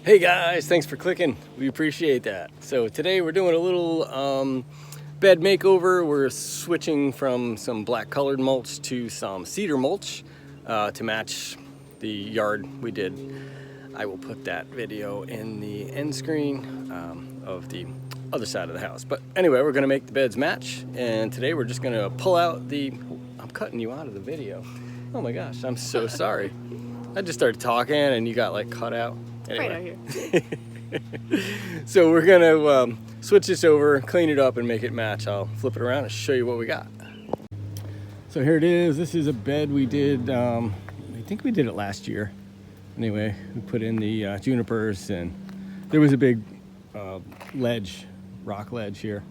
Hey guys, thanks for clicking. We appreciate that. So today we're doing a little bed makeover. We're switching from some black colored mulch to some cedar mulch to match the yard we did. I will put that video in the end screen of the other side of the house. But anyway, we're gonna make the beds match, and today we're just gonna pull out the, I'm cutting you out of the video. Oh my gosh, I'm so sorry. I just started talking and you got like cut out. Anyway. Right out here. So we're gonna switch this over, clean it up and make it match. I'll flip it around and show you what we got. So here it is. This is a bed we did, I think we did it last year. Anyway, we put in the junipers, and there was a big rock ledge here,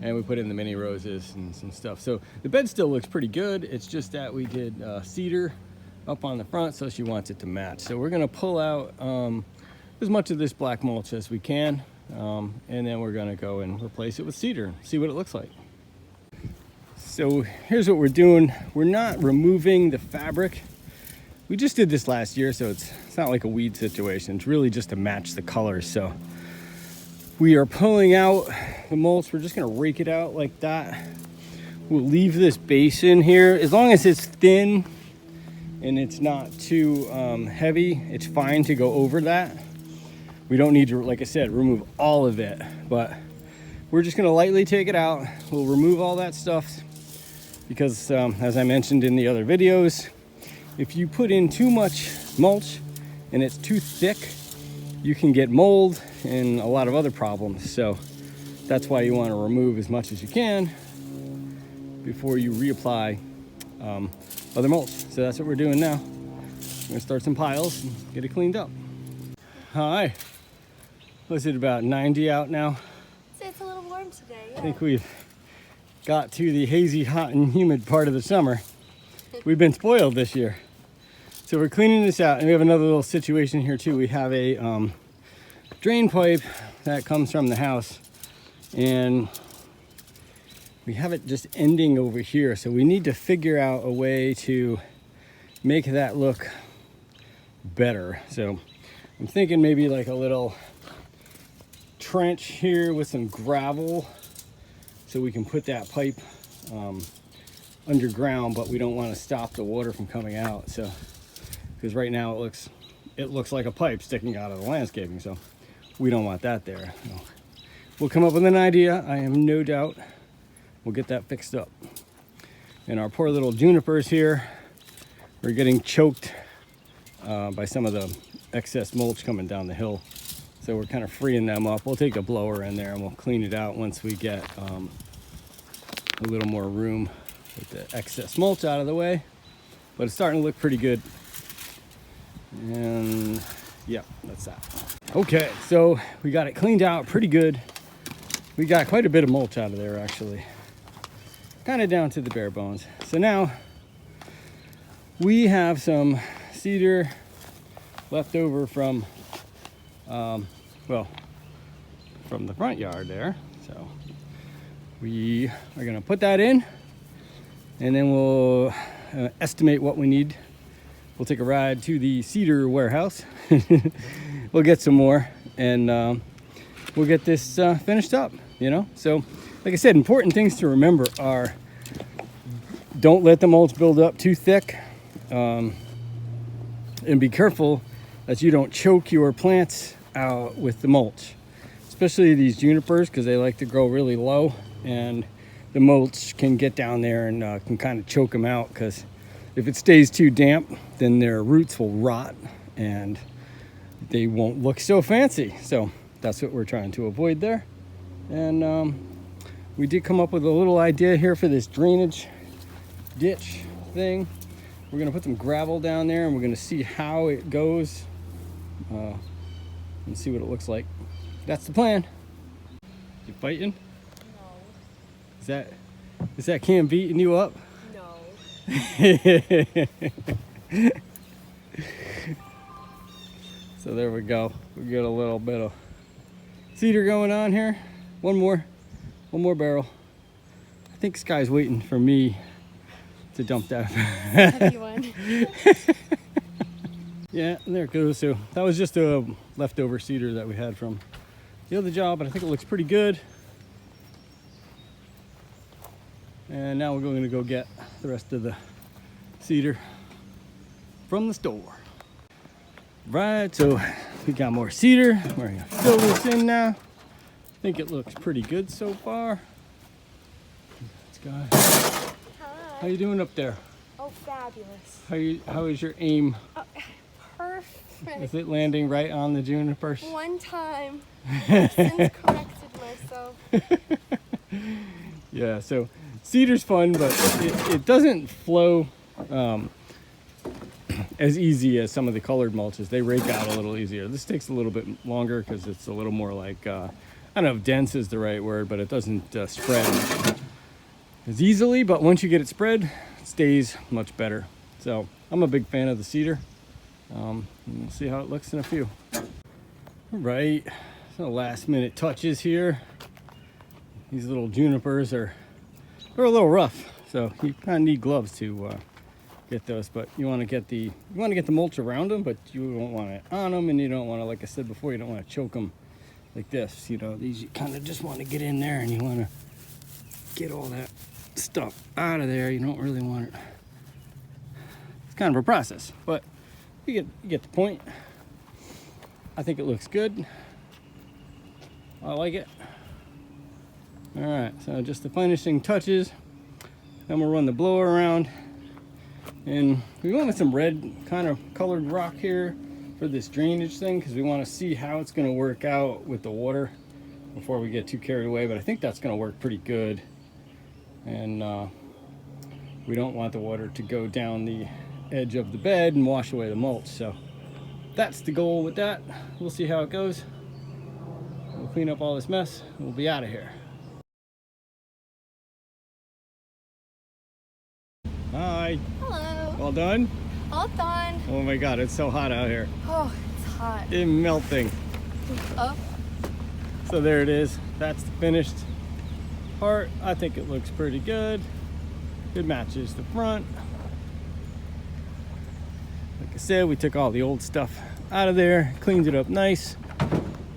and we put in the mini roses and some stuff. So the bed still looks pretty good. It's just that we did cedar up on the front, so she wants it to match. So we're gonna pull out as much of this black mulch as we can, and then we're gonna go and replace it with cedar, see what it looks like. So here's what we're doing. We're not removing the fabric. We just did this last year, so it's not like a weed situation. It's really just to match the colors. So we are pulling out the mulch. We're just gonna rake it out like that. We'll leave this basin here. As long as it's thin and it's not too heavy, it's fine to go over that. We don't need to, like I said, remove all of it, but we're just gonna lightly take it out. We'll remove all that stuff because as I mentioned in the other videos, if you put in too much mulch and it's too thick, you can get mold and a lot of other problems. So that's why you want to remove as much as you can before you reapply other mulch. So that's what we're doing now. We're gonna start some piles and get it cleaned up. Hi. Was it about 90 out now? It's a little warm today, yeah. I think we've got to the hazy, hot, and humid part of the summer. We've been spoiled this year. So we're cleaning this out, and we have another little situation here too. We have a drain pipe that comes from the house, and we have it just ending over here. So we need to figure out a way to make that look better. So I'm thinking maybe like a little trench here with some gravel so we can put that pipe underground, but we don't want to stop the water from coming out. So because right now it looks like a pipe sticking out of the landscaping, so we don't want that there. So we'll come up with an idea. I am no doubt we'll get that fixed up. And our poor little junipers here are getting choked by some of the excess mulch coming down the hill. So we're kind of freeing them up. We'll take a blower in there and we'll clean it out once we get a little more room with the excess mulch out of the way. But it's starting to look pretty good. And yeah, that's that. Okay, so we got it cleaned out pretty good. We got quite a bit of mulch out of there actually. Kind of down to the bare bones. So now we have some cedar left over from from the front yard there. So we are gonna put that in, and then we'll estimate what we need. We'll take a ride to the cedar warehouse. We'll get some more, and we'll get this finished up, you know? So like I said, important things to remember are don't let the mulch build up too thick, and be careful that you don't choke your plants out with the mulch, especially these junipers, because they like to grow really low, and the mulch can get down there and can kind of choke them out, because if it stays too damp, then their roots will rot and they won't look so fancy. So that's what we're trying to avoid there. And we did come up with a little idea here for this drainage ditch thing. We're gonna put some gravel down there, and we're gonna see how it goes and see what it looks like. That's the plan. You fighting? No. Is that Cam beating you up? No. So there we go. We get a little bit of cedar going on here. One more barrel. I think Sky's waiting for me to dump that. Heavy one. Yeah, and there it goes. So that was just a leftover cedar that we had from the other job, but I think it looks pretty good. And now we're going to go get the rest of the cedar from the store. Right, so we got more cedar. We're gonna fill this in now. I think it looks pretty good so far. Let's go. Hi. How you doing up there? Oh, fabulous. How is your aim? Oh, perfect. Is it landing right on the junipers? One time. I've since corrected myself. Yeah, so cedar's fun, but it doesn't flow as easy as some of the colored mulches. They rake out a little easier. This takes a little bit longer because it's a little more like, I don't know if dense is the right word, but it doesn't spread as easily. But once you get it spread, it stays much better. So I'm a big fan of the cedar. We'll see how it looks in a few. All right, so last minute touches here. These little junipers they're a little rough, so you kind of need gloves to get those. But you want to get the mulch around them, but you don't want it on them, and you don't want to, like I said before, you don't want to choke them like this. You know, these you kind of just want to get in there, and you want to get all that stuff out of there. You don't really want it. It's kind of a process, but you get the point. I think it looks good. I like it. All right, so just the finishing touches. Then we'll run the blower around. And we went with some red kind of colored rock here for this drainage thing because we want to see how it's going to work out with the water before we get too carried away. But I think that's going to work pretty good. And we don't want the water to go down the edge of the bed and wash away the mulch. So that's the goal with that. We'll see how it goes. We'll clean up all this mess and we'll be out of here. Hi. Hello. All done? All done. Oh my God, it's so hot out here. Oh, it's hot. It's melting. Oh. So there it is. That's the finished part. I think it looks pretty good. It matches the front. Like I said, we took all the old stuff out of there, cleaned it up nice.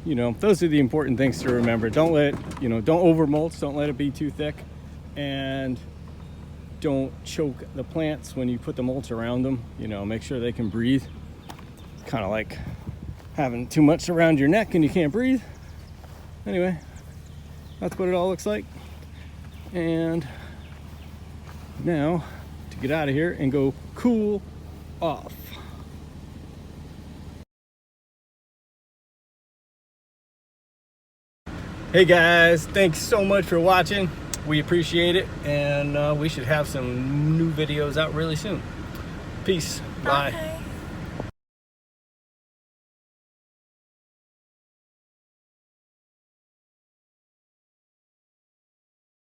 You know, those are the important things to remember. Don't let, don't over mulch, don't let it be too thick. And don't choke the plants when you put the mulch around them. Make sure they can breathe. It's kind of like having too much around your neck and you can't breathe. Anyway, that's what it all looks like. And now to get out of here and go cool off. Hey guys, thanks so much for watching. We appreciate it, and we should have some new videos out really soon. Peace. Bye. Bye.